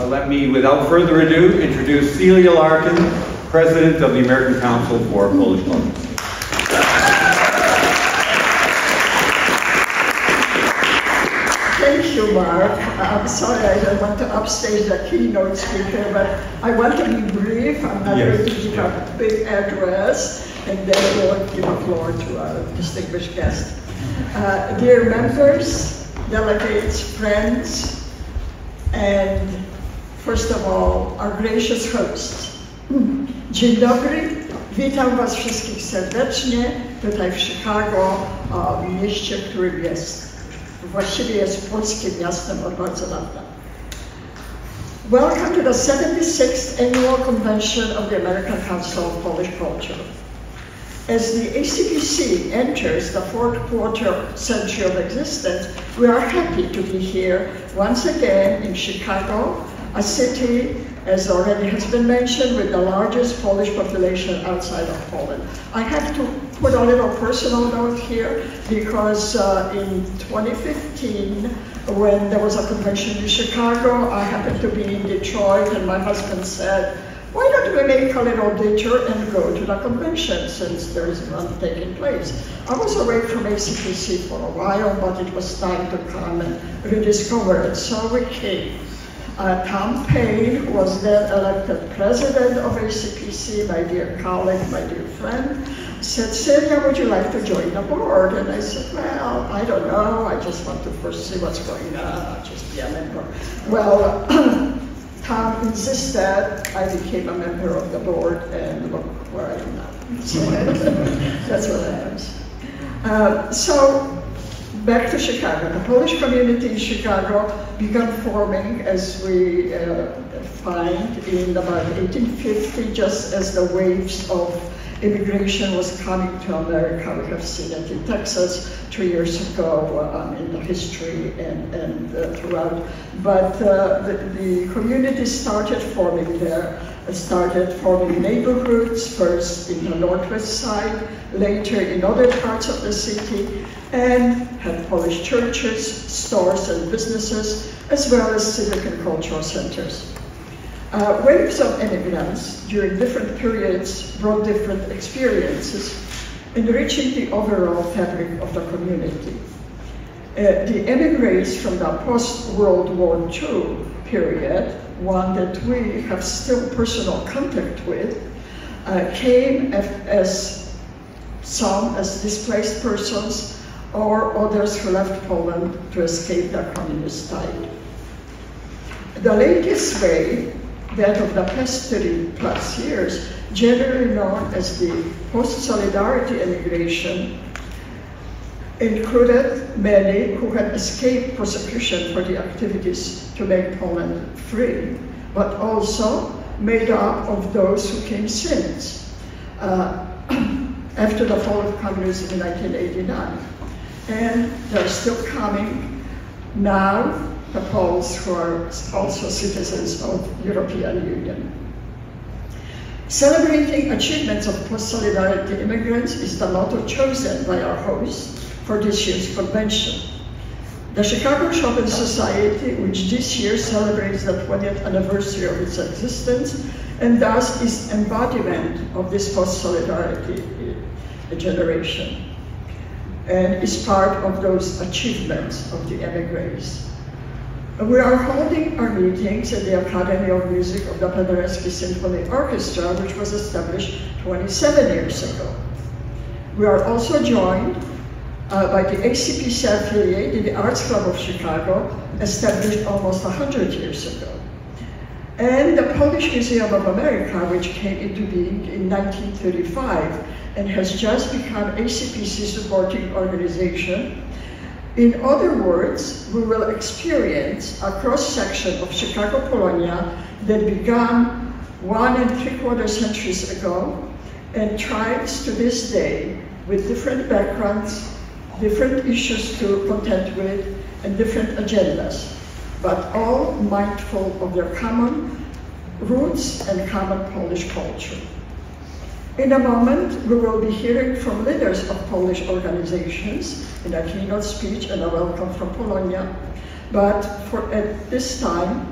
let me, without further ado, introduce Celia Larkin, President of the American Council for Polish Culture. Thank you, Mark. I'm sorry I don't want to upstage the keynote speaker, but I want to be brief. I'm not going to give a big address, and then we'll give the floor to our distinguished guest. Dear members, delegates, friends, and first of all, our gracious hosts. Dzień dobry, witam Was wszystkich serdecznie tutaj w Chicago, w mieście, w którym właściwie jest polskim miastem od bardzo dawna. Welcome to the 76th Annual Convention of the American Council of Polish Culture. As the ACPC enters the fourth quarter century of existence, we are happy to be here once again in Chicago, a city, as already has been mentioned, with the largest Polish population outside of Poland. I have to put a little personal note here because in 2015, when there was a convention in Chicago, I happened to be in Detroit, and my husband said, why don't we make a little detour and go to the convention since there is one taking place? I was away from ACPC for a while, but it was time to come and rediscover it, so we came. Tom Payne, who was then elected president of ACPC, my dear colleague, my dear friend, said, Celia, would you like to join the board? And I said, well, I don't know, I just want to first see what's going on, I'll just be a member. Well, Tom insisted, I became a member of the board, and look where I am now. So that's what happens. So, back to Chicago. The Polish community in Chicago began forming, as we find, in about 1850, just as the waves of immigration was coming to America. We have seen it in Texas 2 years ago in the history and throughout. But the community started forming there, started forming neighborhoods, first in the northwest side, later in other parts of the city, and had Polish churches, stores and businesses, as well as civic and cultural centers. Waves of immigrants during different periods brought different experiences, enriching the overall fabric of the community. The emigres from the post-World War II period, one that we have still personal contact with, came as some as displaced persons or others who left Poland to escape the communist tide. The latest wave, that of the past 30+ years, generally known as the post-Solidarity immigration, included many who had escaped persecution for the activities to make Poland free, but also made up of those who came since, after the fall of communism in 1989. And they're still coming now, the Poles who are also citizens of European Union. Celebrating achievements of post-Solidarity immigrants is the motto chosen by our host for this year's convention. The Chicago Chopin Society, which this year celebrates the 20th anniversary of its existence, and thus is embodiment of this post-Solidarity generation, and is part of those achievements of the emigres. We are holding our meetings at the Akademia Muzyki Paso Symphony Orchestra, which was established 27 years ago. We are also joined by the ACPC affiliate in the Arts Club of Chicago, established almost 100 years ago. And the Polish Museum of America, which came into being in 1935 and has just become ACPC supporting organization. In other words, we will experience a cross-section of Chicago Polonia that began 1 3/4 centuries ago and tribes to this day with different backgrounds, different issues to contend with, and different agendas, but all mindful of their common roots and common Polish culture. In a moment, we will be hearing from leaders of Polish organizations in a keynote speech and a welcome from Polonia. But at this time,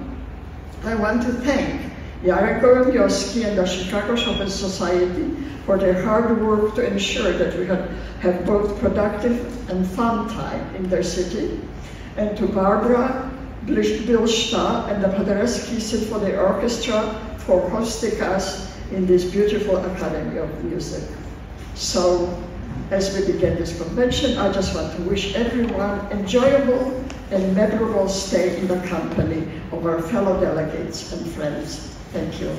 I want to thank Jarek Gorąbiowski and the Chicago Chopin Society for their hard work to ensure that we have both productive and fun time in their city, and to Barbara Bilsta and the Paderewski Symphony Orchestra for hosting us in this beautiful Academy of Music. So, as we begin this convention, I just want to wish everyone enjoyable and memorable stay in the company of our fellow delegates and friends. Thank you.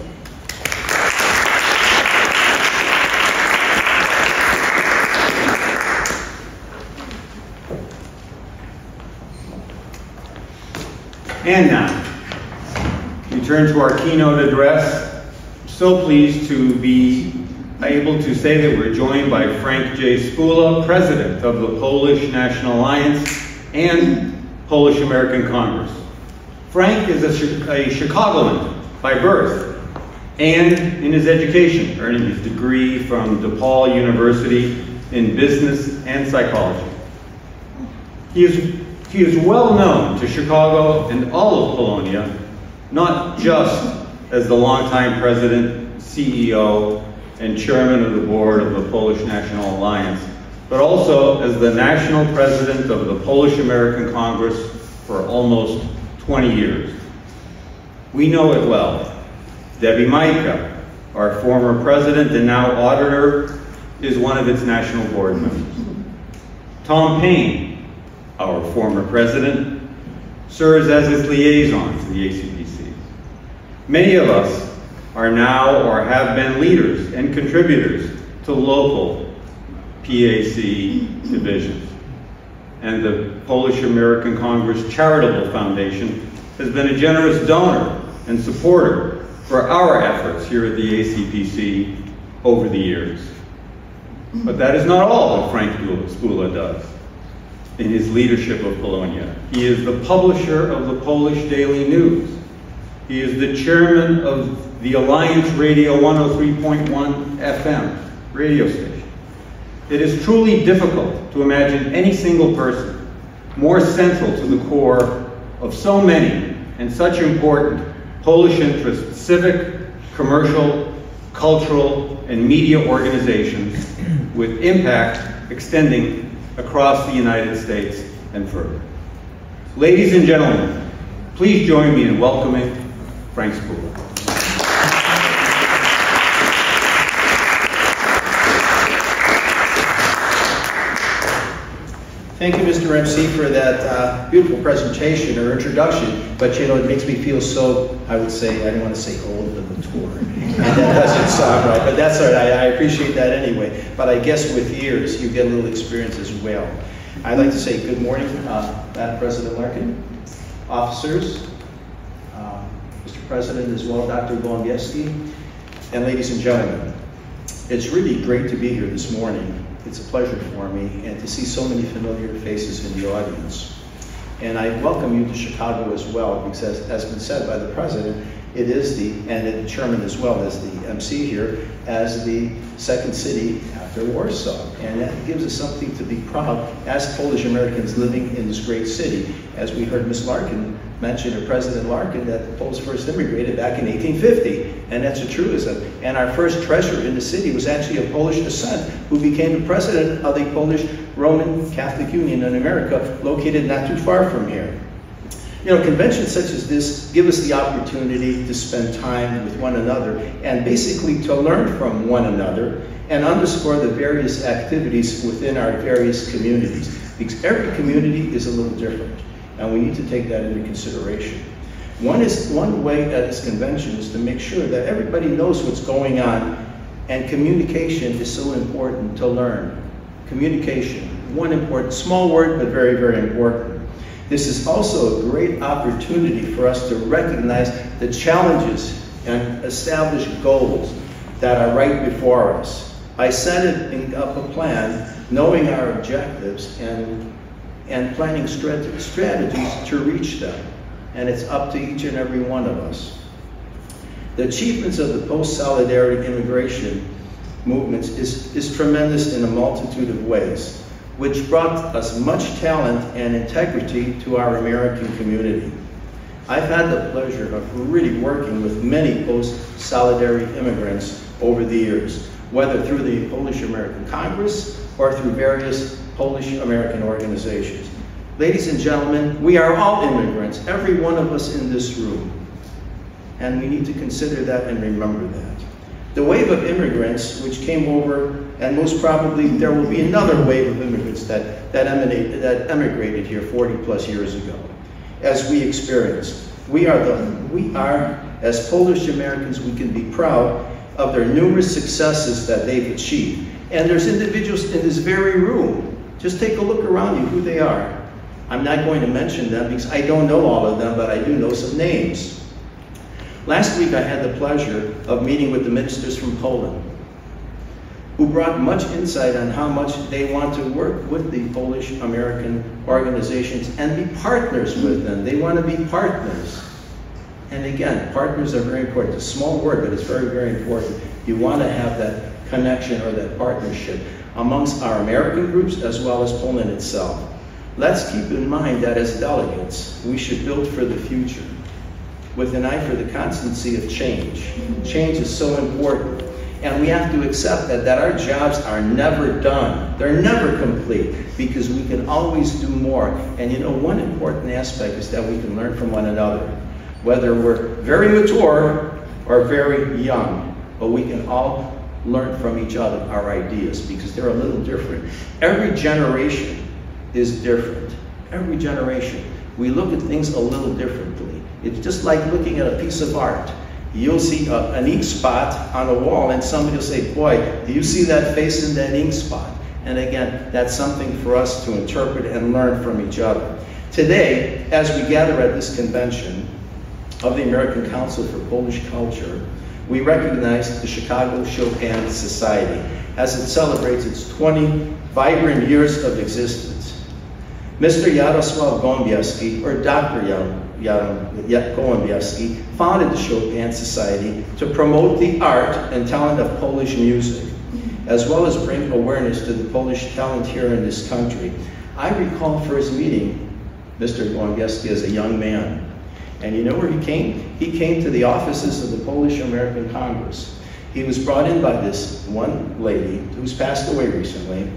And now, we turn to our keynote address. I'm so pleased to be able to say that we're joined by Frank J. Spuli, President of the Polish National Alliance and Polish American Congress. Frank is a Chicagoan by birth and in his education, earning his degree from DePaul University in business and psychology. He is well known to Chicago and all of Polonia, not just as the longtime president, CEO, and chairman of the board of the Polish National Alliance, but also as the national president of the Polish American Congress for almost 20 years. We know it well. Debbie Majka, our former president and now auditor, is one of its national board members. Tom Paine, our former president, serves as its liaison to the ACPC. Many of us are now or have been leaders and contributors to local PAC divisions. And the Polish American Congress Charitable Foundation has been a generous donor and supporter for our efforts here at the ACPC over the years. But that is not all that Frank Spuli does in his leadership of Polonia. He is the publisher of the Polish Daily News. He is the chairman of the Alliance Radio 103.1 FM radio station. It is truly difficult to imagine any single person more central to the core of so many and such important Polish interests, civic, commercial, cultural, and media organizations with impact extending across the United States and further. Ladies and gentlemen, please join me in welcoming Frank Spuli. Thank you, Mr. MC, for that beautiful presentation or introduction. But you know, it makes me feel so, I would say, I don't want to say old, but mature. And that doesn't sound right, but that's all right. I appreciate that anyway. But I guess with years, you get a little experience as well. I'd like to say good morning, Madam President Larkin, officers, Mr. President as well, Dr. Gorąbiowski, and ladies and gentlemen. It's really great to be here this morning. It's a pleasure for me, and to see so many familiar faces in the audience. And I welcome you to Chicago as well, because as has been said by the President, it is and the Chairman as well as the MC here, as the second city after Warsaw. And that gives us something to be proud as Polish Americans living in this great city. As we heard Ms. Larkin mention, or President Larkin, that the Poles first immigrated back in 1850, and that's a truism. And our first treasurer in the city was actually of Polish descent, who became the president of the Polish Roman Catholic Union in America, located not too far from here. You know, conventions such as this give us the opportunity to spend time with one another and basically to learn from one another and underscore the various activities within our various communities, because every community is a little different, and we need to take that into consideration. One way at this convention is to make sure that everybody knows what's going on, and communication is so important to learn. Communication, one important, small word, but very, very important. This is also a great opportunity for us to recognize the challenges and establish goals that are right before us by setting up a plan, knowing our objectives, and planning strategies to reach them. And it's up to each and every one of us. The achievements of the post-solidarity immigration movements is tremendous in a multitude of ways, which brought us much talent and integrity to our American community. I've had the pleasure of really working with many post-Solidarity immigrants over the years, whether through the Polish American Congress or through various Polish American organizations. Ladies and gentlemen, we are all immigrants, every one of us in this room. And we need to consider that and remember that. The wave of immigrants which came over, and most probably there will be another wave of immigrants that emigrated here 40 plus years ago, as we experienced. We are, as Polish Americans, we can be proud of their numerous successes that they've achieved. And there's individuals in this very room. Just take a look around you, who they are. I'm not going to mention them because I don't know all of them, but I do know some names. Last week I had the pleasure of meeting with the ministers from Poland, who brought much insight on how much they want to work with the Polish American organizations and be partners with them. They want to be partners. And again, partners are very important. It's a small word, but it's very, very important. You want to have that connection or that partnership amongst our American groups as well as Poland itself. Let's keep in mind that as delegates, we should build for the future with an eye for the constancy of change. Change is so important. And we have to accept that our jobs are never done. They're never complete because we can always do more. And you know, one important aspect is that we can learn from one another. Whether we're very mature or very young, but we can all learn from each other our ideas because they're a little different. Every generation is different. Every generation. We look at things a little differently. It's just like looking at a piece of art. You'll see an ink spot on a wall and somebody will say, boy, do you see that face in that ink spot? And again, that's something for us to interpret and learn from each other. Today, as we gather at this convention of the American Council for Polish Culture, we recognize the Chicago Chopin Society as it celebrates its 20 vibrant years of existence. Mr. Jarosław Gołębiewski, or Dr. Gołębiewski, founded the Chopin Society to promote the art and talent of Polish music, as well as bring awareness to the Polish talent here in this country. I recall first meeting Mr. Gołębiewski as a young man. And you know where he came? He came to the offices of the Polish American Congress. He was brought in by this one lady who's passed away recently,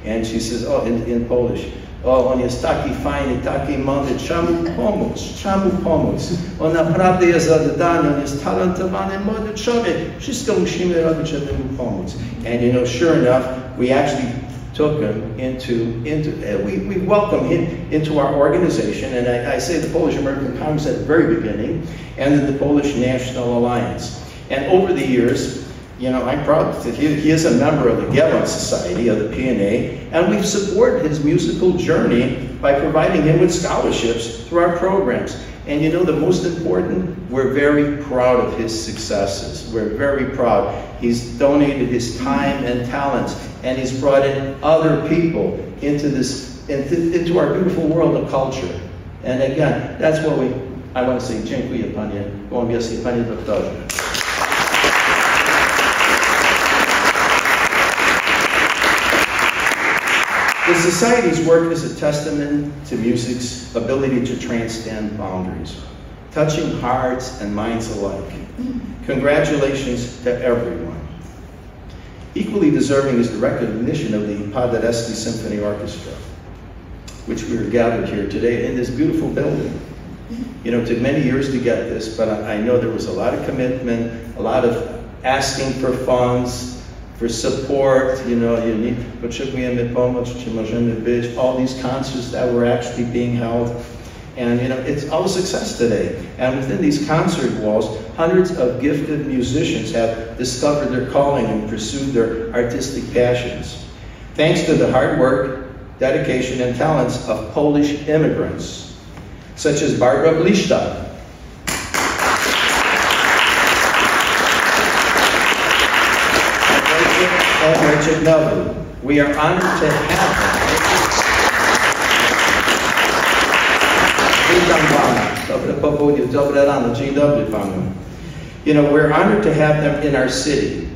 and she says, oh, in Polish, o, on jest taki fajny, taki mądry, trzeba mu pomóc. On naprawdę jest oddany, on jest talentowany, młody człowiek. Wszystko musimy robić, żeby mu pomóc. And you know, sure enough, we actually took him we welcomed him into our organization, and I say the Polish American Congress at the very beginning, and then the Polish National Alliance. And over the years, you know, I'm proud that he is a member of the Gallant Society of the PNA, and we've supported his musical journey by providing him with scholarships through our programs. And you know, the most important, we're very proud of his successes. We're very proud. He's donated his time and talents, and he's brought in other people into into our beautiful world of culture. And again, that's what I want to say, dziękuję panie Gołębiewski, panie doktorze. The Society's work is a testament to music's ability to transcend boundaries, touching hearts and minds alike. Congratulations to everyone. Equally deserving is the recognition of the Paderewski Symphony Orchestra, which we are gathered here today in this beautiful building. You know, it took many years to get this, but I know there was a lot of commitment, a lot of asking for funds, for support. You know, potrzebujemy pomoc, czy możemy być, all these concerts that were actually being held. And you know, it's all a success today. And within these concert walls, hundreds of gifted musicians have discovered their calling and pursued their artistic passions. Thanks to the hard work, dedication, and talents of Polish immigrants, such as Barbara Blista, and Richard Melvin. We are honored to have them. You know, we're honored to have them in our city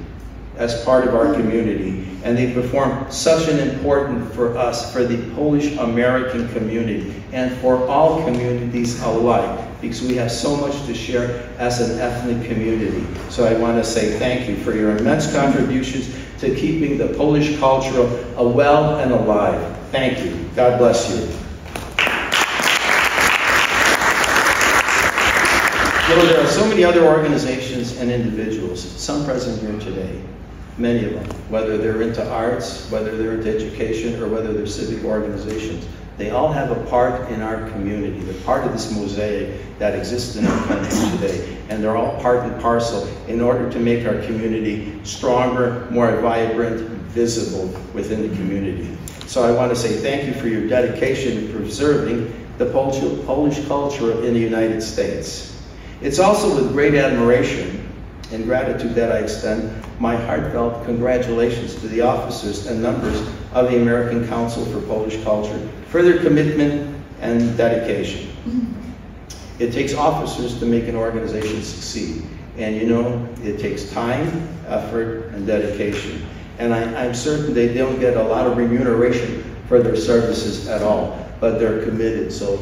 as part of our community, and they perform such an important for us, for the Polish American community, and for all communities alike. because we have so much to share as an ethnic community. So I want to say thank you for your immense contributions to keeping the Polish culture well and alive. Thank you. God bless you. You know, there are so many other organizations and individuals, some present here today, many of them, whether they're into arts, whether they're into education, or whether they're civic organizations. They all have a part in our community. They're part of this mosaic that exists in our country today. And they're all part and parcel in order to make our community stronger, more vibrant, visible within the community. So I want to say thank you for your dedication in preserving the Polish culture in the United States. It's also with great admiration and gratitude that I extend my heartfelt congratulations to the officers and members of the American Council for Polish Culture for their commitment and dedication. It takes officers to make an organization succeed. And you know, it takes time, effort, and dedication. And I'm certain they don't get a lot of remuneration for their services at all, but they're committed. So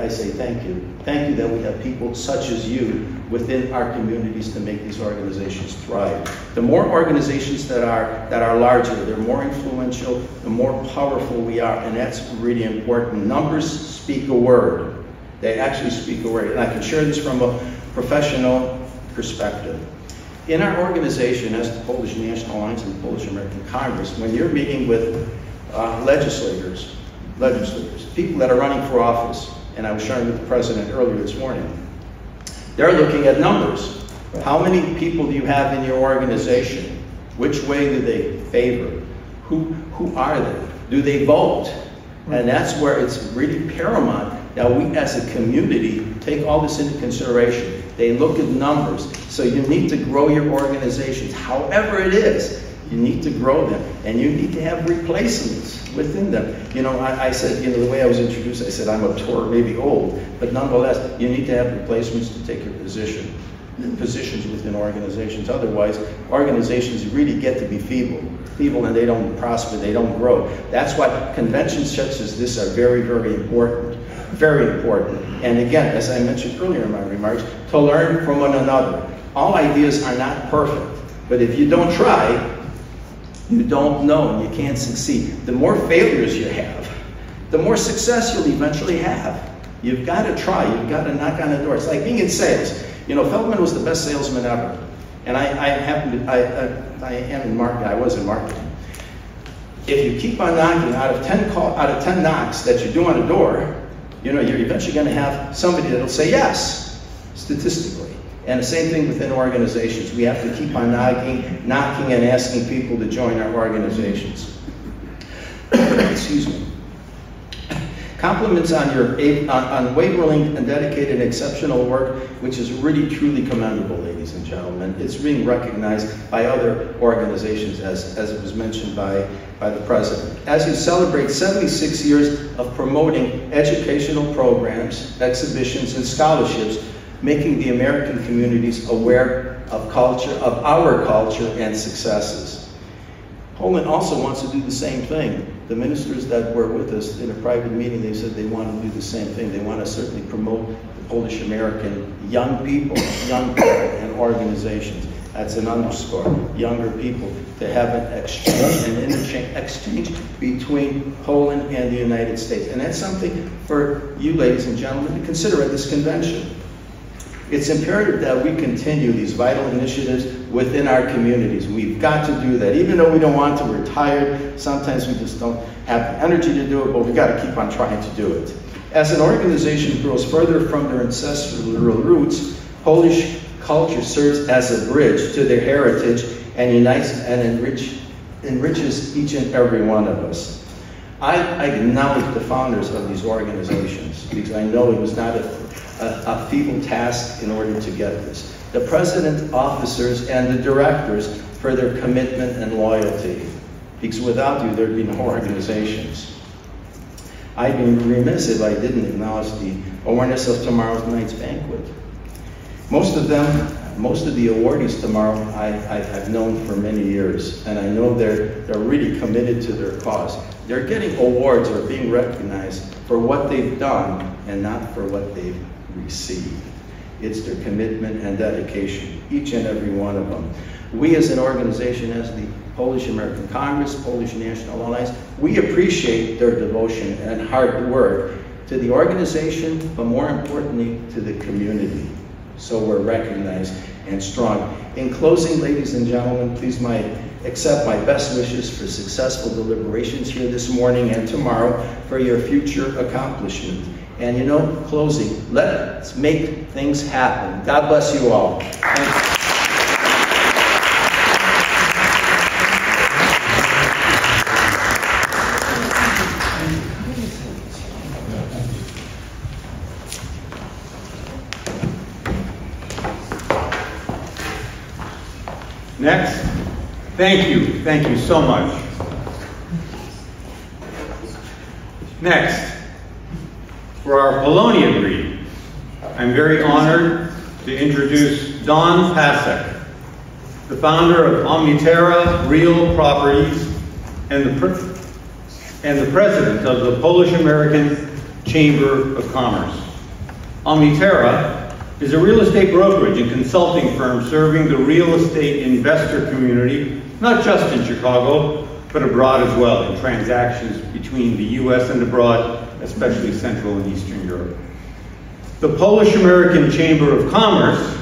I say thank you. Thank you that we have people such as you within our communities to make these organizations thrive. The more organizations that are larger, they're more influential, the more powerful we are, and that's really important. Numbers speak a word. They actually speak a word, and I can share this from a professional perspective. In our organization, as the Polish National Alliance and the Polish American Congress, when you're meeting with legislators, people that are running for office, and I was sharing with the President earlier this morning, they're looking at numbers. How many people do you have in your organization? Which way do they favor? Who are they? Do they vote? And that's where it's really paramount that we as a community take all this into consideration. They look at numbers. So you need to grow your organizations, however it is. You need to grow them, and you need to have replacements within them. You know, I said, you know, the way I was introduced, I said I'm a tour, maybe old, but nonetheless, you need to have replacements to take your positions within organizations. Otherwise, organizations really get to be feeble, and they don't prosper, they don't grow. That's why conventions such as this are very, very important. Very important. And again, as I mentioned earlier in my remarks, to learn from one another. All ideas are not perfect, but if you don't try, you don't know, and you can't succeed. The more failures you have, the more success you'll eventually have. You've got to try. You've got to knock on the door. It's like being in sales. You know, Feldman was the best salesman ever, and I am in marketing. I was in marketing. If you keep on knocking, out of 10 knocks that you do on a door, you know, you're eventually going to have somebody that'll say yes, statistically. And the same thing within organizations. We have to keep on knocking and asking people to join our organizations. Excuse me. Compliments on your unwavering and dedicated and exceptional work, which is really truly commendable, ladies and gentlemen. It's being recognized by other organizations, as it was mentioned by the President. As you celebrate 76 years of promoting educational programs, exhibitions, and scholarships, making the American communities aware of our culture and successes. Poland also wants to do the same thing. The ministers that were with us in a private meeting, they said they want to do the same thing. They want to certainly promote the Polish American young people and organizations. That's an underscore. Younger people, to have an exchange between Poland and the United States. And that's something for you, ladies and gentlemen, to consider at this convention. It's imperative that we continue these vital initiatives within our communities. We've got to do that. Even though we don't want to, we're tired, sometimes we just don't have the energy to do it, but we've got to keep on trying to do it. As an organization grows further from their ancestral roots, Polish culture serves as a bridge to their heritage and unites and enriches each and every one of us. I acknowledge the founders of these organizations because I know it was not a feeble task in order to get this. The president, officers, and the directors for their commitment and loyalty, because without you, there'd be no organizations. I'd be remiss if I didn't acknowledge the awareness of tomorrow night's banquet. Most of the awardees tomorrow I've known for many years, and I know they're really committed to their cause. They're getting awards or being recognized for what they've done and not for what they've receive. It's their commitment and dedication, each and every one of them. We as an organization, as the Polish American Congress, Polish National Alliance, we appreciate their devotion and hard work to the organization, but more importantly, to the community. So we're recognized and strong. In closing, ladies and gentlemen, please accept my best wishes for successful deliberations here this morning and tomorrow for your future accomplishment. And you know, closing, let's make things happen. God bless you all. Next, thank you so much. Next, for our Polonian reading, I'm very honored to introduce Don Pasek, the founder of Omniterra Real Properties and the president of the Polish American Chamber of Commerce. Omniterra is a real estate brokerage and consulting firm serving the real estate investor community, not just in Chicago, but abroad as well, in transactions between the US and abroad, especially Central and Eastern Europe. The Polish American Chamber of Commerce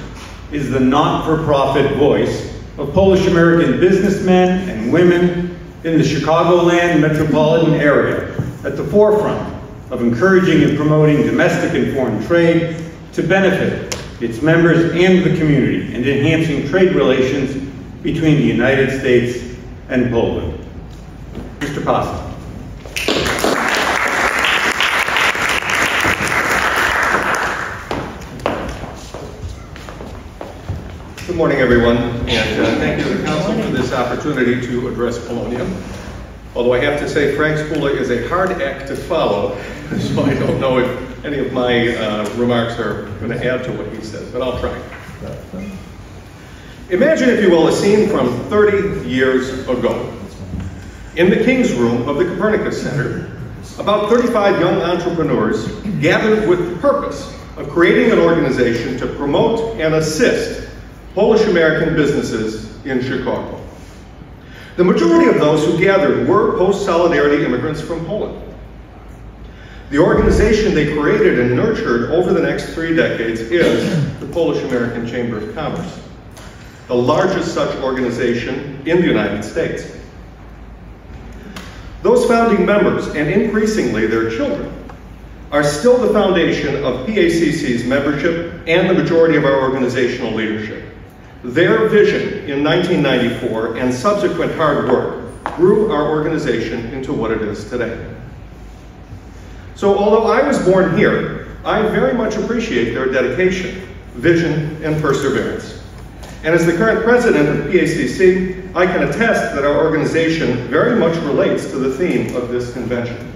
is the not-for-profit voice of Polish American businessmen and women in the Chicagoland metropolitan area, at the forefront of encouraging and promoting domestic and foreign trade to benefit its members and the community, and enhancing trade relations between the United States and Poland. Mr. Paso. Good morning, everyone, and thank you to the Council for this opportunity to address Polonia. Although I have to say, Frank Spuli is a hard act to follow, so I don't know if any of my remarks are going to add to what he says, but I'll try. Imagine, if you will, a scene from 30 years ago. In the King's Room of the Copernicus Center, about 35 young entrepreneurs gathered with the purpose of creating an organization to promote and assist Polish-American businesses in Chicago. The majority of those who gathered were post-Solidarity immigrants from Poland. The organization they created and nurtured over the next 3 decades is the Polish-American Chamber of Commerce, the largest such organization in the United States. Those founding members, and increasingly their children, are still the foundation of PACC's membership and the majority of our organizational leadership. Their vision in 1994 and subsequent hard work grew our organization into what it is today. So although I was born here, I very much appreciate their dedication, vision, and perseverance. And as the current president of PACC, I can attest that our organization very much relates to the theme of this convention.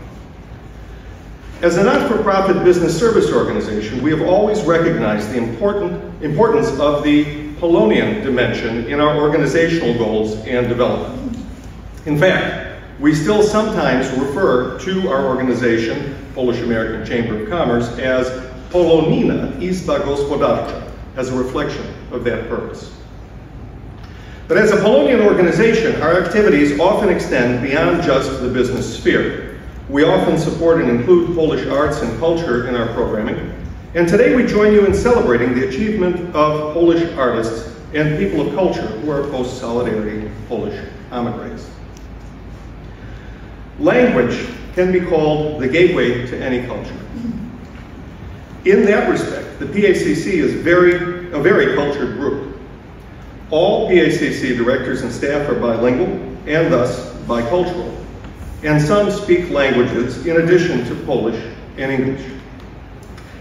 As a not-for-profit business service organization, we have always recognized the importance of the Polonian dimension in our organizational goals and development. In fact, we still sometimes refer to our organization, Polish American Chamber of Commerce, as Polonina Izba Gospodarcza, as a reflection of that purpose. But as a Polonian organization, our activities often extend beyond just the business sphere. We often support and include Polish arts and culture in our programming. And today we join you in celebrating the achievement of Polish artists and people of culture who are post-Solidarity Polish emigres. Language can be called the gateway to any culture. In that respect, the PACC is a very cultured group. All PACC directors and staff are bilingual and thus bicultural, and some speak languages in addition to Polish and English.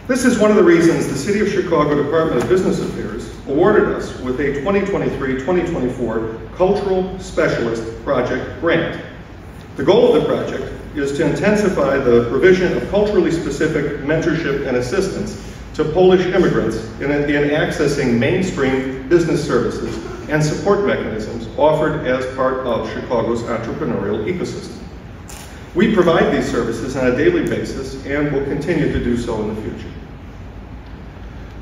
This is one of the reasons the City of Chicago Department of Business Affairs awarded us with a 2023-2024 Cultural Specialist Project Grant. The goal of the project is to intensify the provision of culturally specific mentorship and assistance to Polish immigrants in accessing mainstream business services and support mechanisms offered as part of Chicago's entrepreneurial ecosystem. We provide these services on a daily basis and will continue to do so in the future.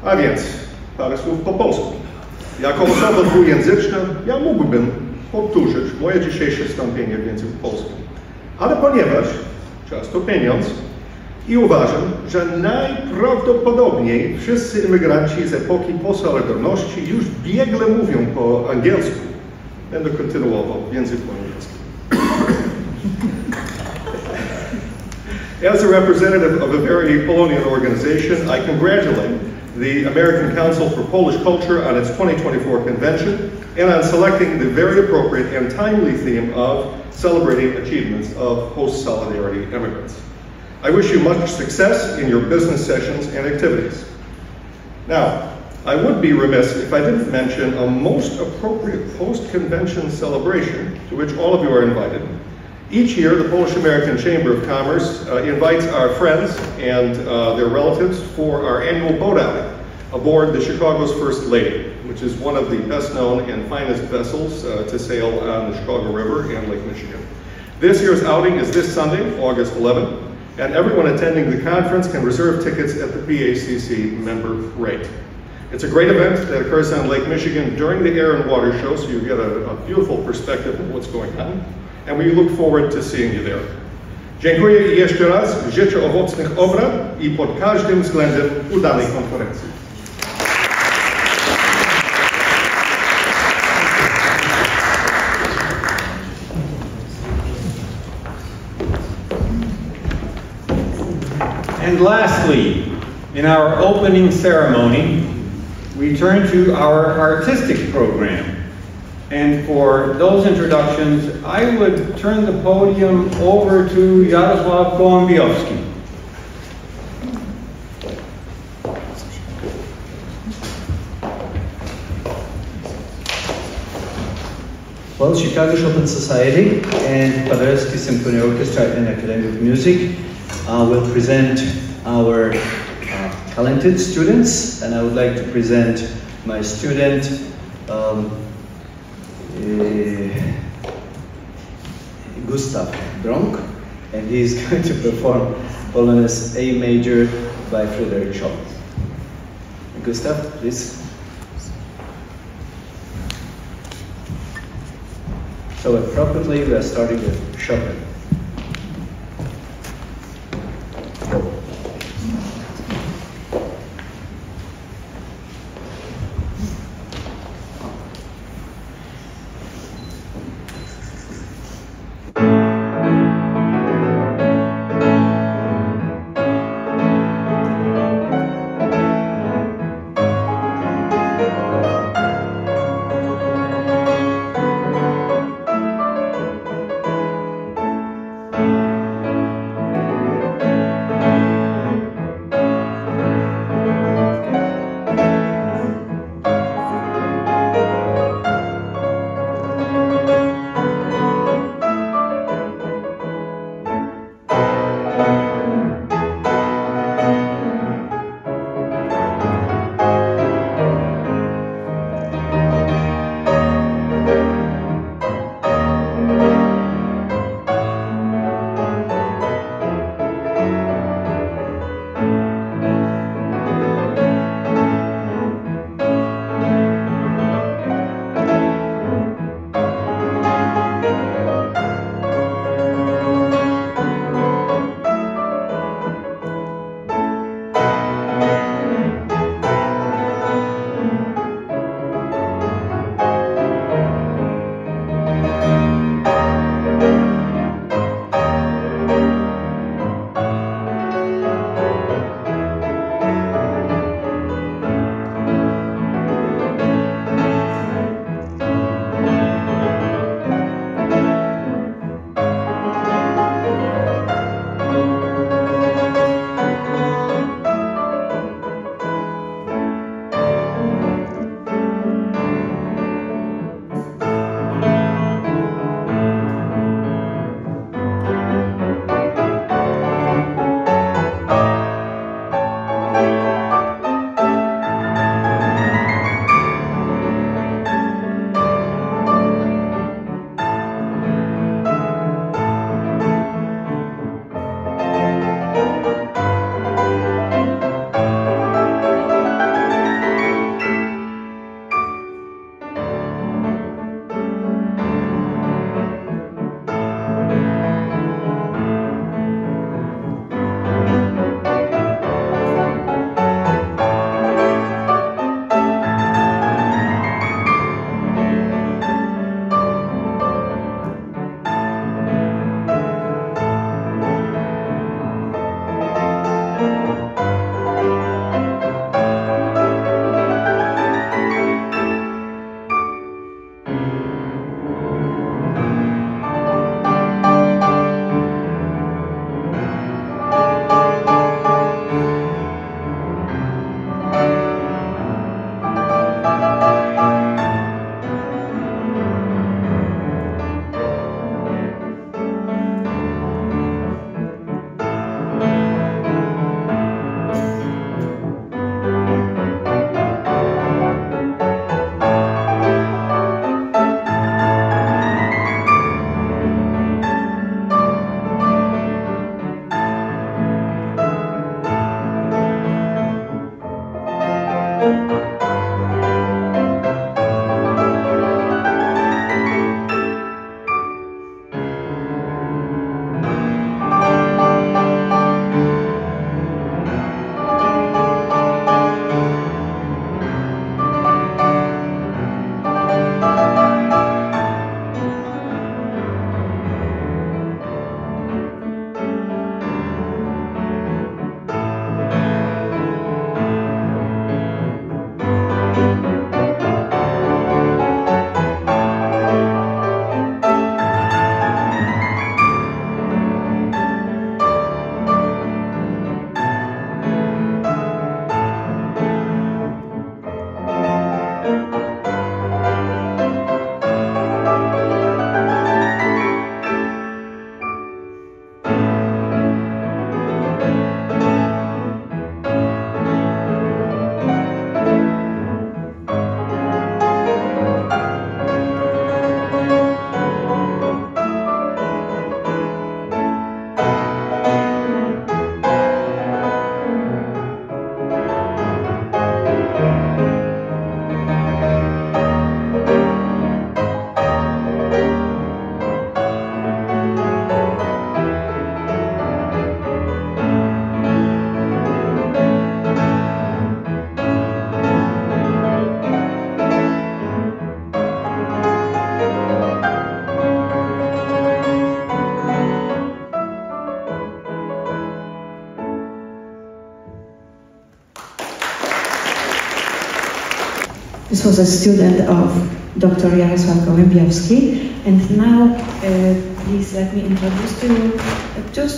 A więc parę słów po polsku. Jako osoba dwujęzyczna ja mógłbym powtórzyć moje dzisiejsze wystąpienie w języku polskim. Ale ponieważ czas to pieniądz i uważam, że najprawdopodobniej wszyscy imigranci z epoki postsolidarności już biegle mówią po angielsku, będę kontynuował w języku angielskim. As a representative of a very Polonian organization, I congratulate the American Council for Polish Culture on its 2024 convention and on selecting the very appropriate and timely theme of celebrating achievements of post-solidarity immigrants. I wish you much success in your business sessions and activities. Now, I would be remiss if I didn't mention a most appropriate post-convention celebration to which all of you are invited. Each year, the Polish-American Chamber of Commerce invites our friends and their relatives for our annual boat outing aboard the Chicago's First Lady, which is one of the best-known and finest vessels to sail on the Chicago River and Lake Michigan. This year's outing is this Sunday, August 11th, and everyone attending the conference can reserve tickets at the PACC member rate. It's a great event that occurs on Lake Michigan during the Air and Water Show, so you get a beautiful perspective of what's going on. And we look forward to seeing you there. Dziękuję i jeszcze raz życzę owocnych obrad i pod każdym względem udanej konferencji. And lastly, in our opening ceremony, we turn to our artistic program. And for those introductions, I would turn the podium over to Jarosław Gołębiowski. Well, Chicago Chopin Society and Paderewski Symphony Orchestra and Academia of Music will present our talented students, and I would like to present my student, Gustav Drąg, and he is going to perform Polonaise A major by Frédéric Chopin. Gustav, please. So appropriately, we are starting with Chopin. This was a student of Dr. Jarosław Gołębiowski, and now please let me introduce to you two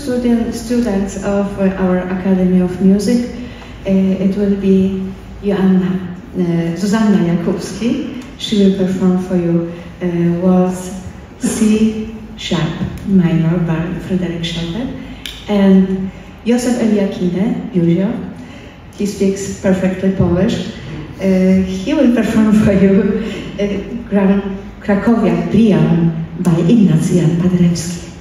students of our Academy of Music. It will be Zuzanna Jakubski. She will perform for you Waltz C sharp minor by Fryderyk Chopin, and Joussef El Yakine, Józio. He speaks perfectly Polish. He will perform for you Cracovia Priam by Ignacy Jan Paderewski.